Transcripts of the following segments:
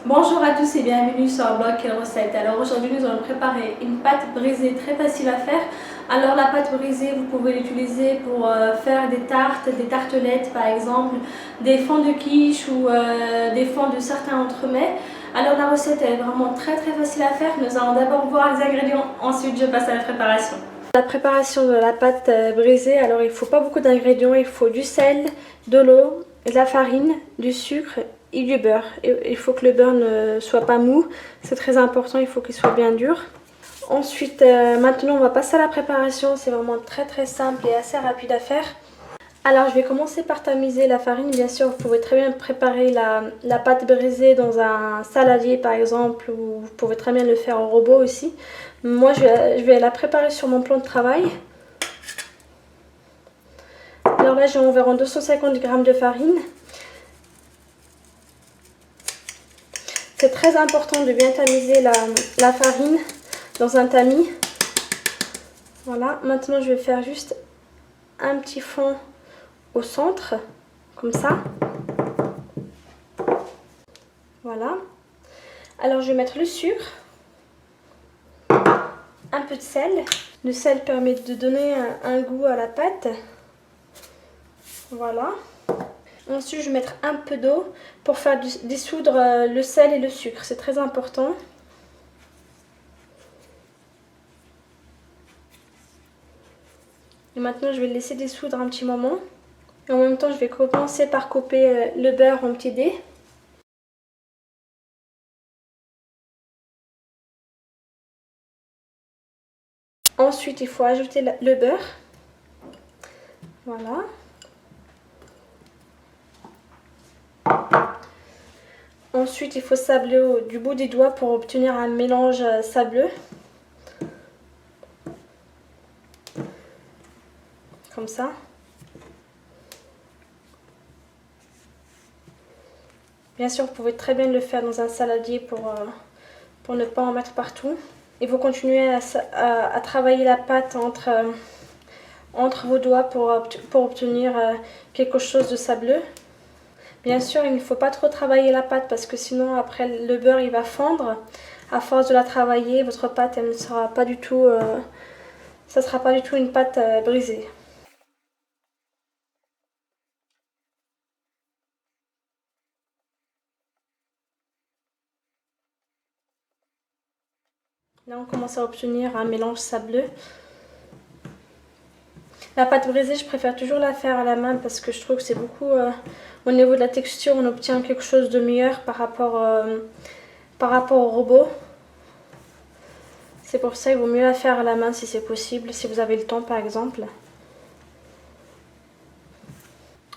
Bonjour à tous et bienvenue sur le blog Quelle recette. Alors aujourd'hui nous allons préparer une pâte brisée très facile à faire. Alors la pâte brisée vous pouvez l'utiliser pour faire des tartes, des tartelettes par exemple, des fonds de quiche ou des fonds de certains entremets. Alors la recette est vraiment très facile à faire. Nous allons d'abord voir les ingrédients, ensuite je passe à la préparation. La préparation de la pâte brisée, alors il ne faut pas beaucoup d'ingrédients, il faut du sel, de l'eau, de la farine, du sucre et du beurre. Il faut que le beurre ne soit pas mou, c'est très important, il faut qu'il soit bien dur. Ensuite, maintenant on va passer à la préparation, c'est vraiment très simple et assez rapide à faire. Alors je vais commencer par tamiser la farine, bien sûr vous pouvez très bien préparer la pâte brisée dans un saladier par exemple, ou vous pouvez très bien le faire au robot aussi. Moi je vais la préparer sur mon plan de travail. Alors là j'ai environ 250 g de farine. C'est très important de bien tamiser la farine dans un tamis. Voilà, maintenant je vais faire juste un petit fond au centre, comme ça. Voilà. Alors je vais mettre le sucre, un peu de sel. Le sel permet de donner un goût à la pâte. Voilà. Ensuite je vais mettre un peu d'eau pour faire dissoudre le sel et le sucre. C'est très important. Et maintenant je vais le laisser dissoudre un petit moment. Et en même temps je vais commencer par couper le beurre en petits dés. Ensuite il faut ajouter le beurre. Voilà. Ensuite il faut sabler du bout des doigts pour obtenir un mélange sableux. Comme ça. Bien sûr, vous pouvez très bien le faire dans un saladier pour ne pas en mettre partout. Et vous continuez à travailler la pâte entre vos doigts pour obtenir quelque chose de sableux. Bien sûr, il ne faut pas trop travailler la pâte parce que sinon après le beurre il va fondre. À force de la travailler, votre pâte elle ne sera pas du tout, ça sera pas du tout une pâte brisée. Là on commence à obtenir un mélange sableux. La pâte brisée, je préfère toujours la faire à la main parce que je trouve que c'est beaucoup... au niveau de la texture, on obtient quelque chose de meilleur par rapport au robot. C'est pour ça qu'il vaut mieux la faire à la main si c'est possible, si vous avez le temps par exemple.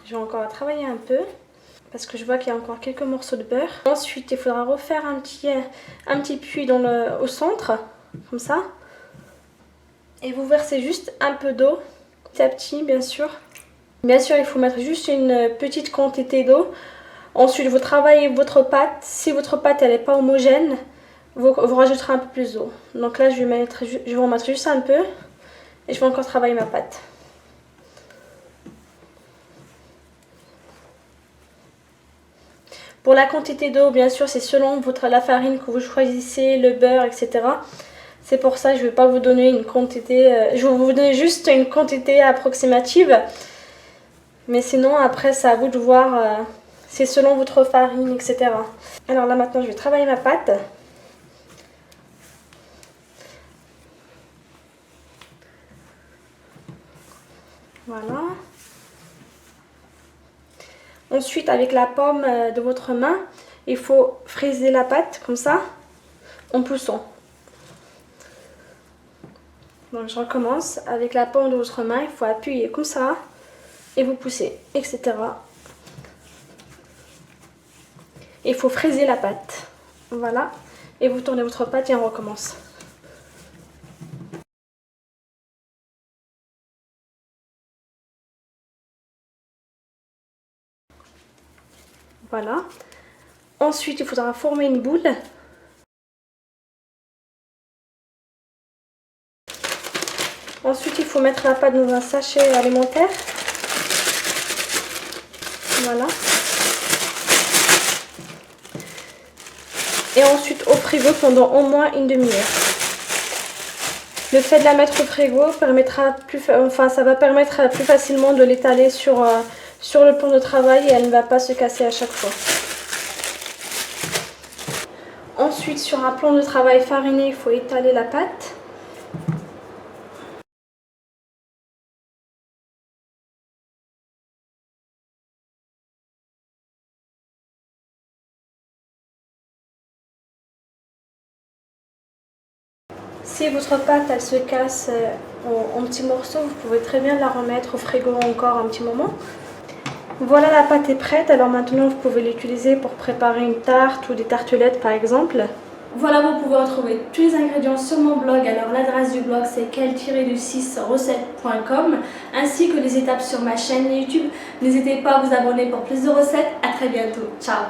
Je vais encore travailler un peu parce que je vois qu'il y a encore quelques morceaux de beurre. Ensuite, il faudra refaire un petit puits au centre, comme ça. Et vous versez juste un peu d'eau. Petit à petit, bien sûr. Bien sûr, il faut mettre juste une petite quantité d'eau. Ensuite, vous travaillez votre pâte. Si votre pâte elle n'est pas homogène, vous rajouterez un peu plus d'eau. Donc là, je vais en mettre juste un peu. Et je vais encore travailler ma pâte. Pour la quantité d'eau, bien sûr, c'est selon la farine que vous choisissez, le beurre, etc. C'est pour ça que je ne vais pas vous donner une quantité, je vais vous donner juste une quantité approximative. Mais sinon, après, c'est à vous de voir, c'est selon votre farine, etc. Alors là, maintenant, je vais travailler ma pâte. Voilà. Ensuite, avec la paume de votre main, il faut fraiser la pâte, comme ça, en poussant. Donc je recommence, avec la paume de votre main, il faut appuyer comme ça et vous poussez, etc. Il faut fraiser la pâte, voilà, et vous tournez votre pâte et on recommence. Voilà. Ensuite, il faudra former une boule. Ensuite, il faut mettre la pâte dans un sachet alimentaire. Voilà. et ensuite au frigo pendant au moins une demi-heure. Le fait de la mettre au frigo ça va permettre plus facilement de l'étaler sur le plan de travail et elle ne va pas se casser à chaque fois. Ensuite, sur un plan de travail fariné, il faut étaler la pâte. Si votre pâte elle se casse en petits morceaux, vous pouvez très bien la remettre au frigo encore un petit moment. Voilà, la pâte est prête, alors maintenant vous pouvez l'utiliser pour préparer une tarte ou des tartelettes par exemple. Voilà, vous pouvez retrouver tous les ingrédients sur mon blog. Alors l'adresse du blog c'est quel-du6recettes.com ainsi que les étapes sur ma chaîne YouTube. N'hésitez pas à vous abonner pour plus de recettes. À très bientôt. Ciao.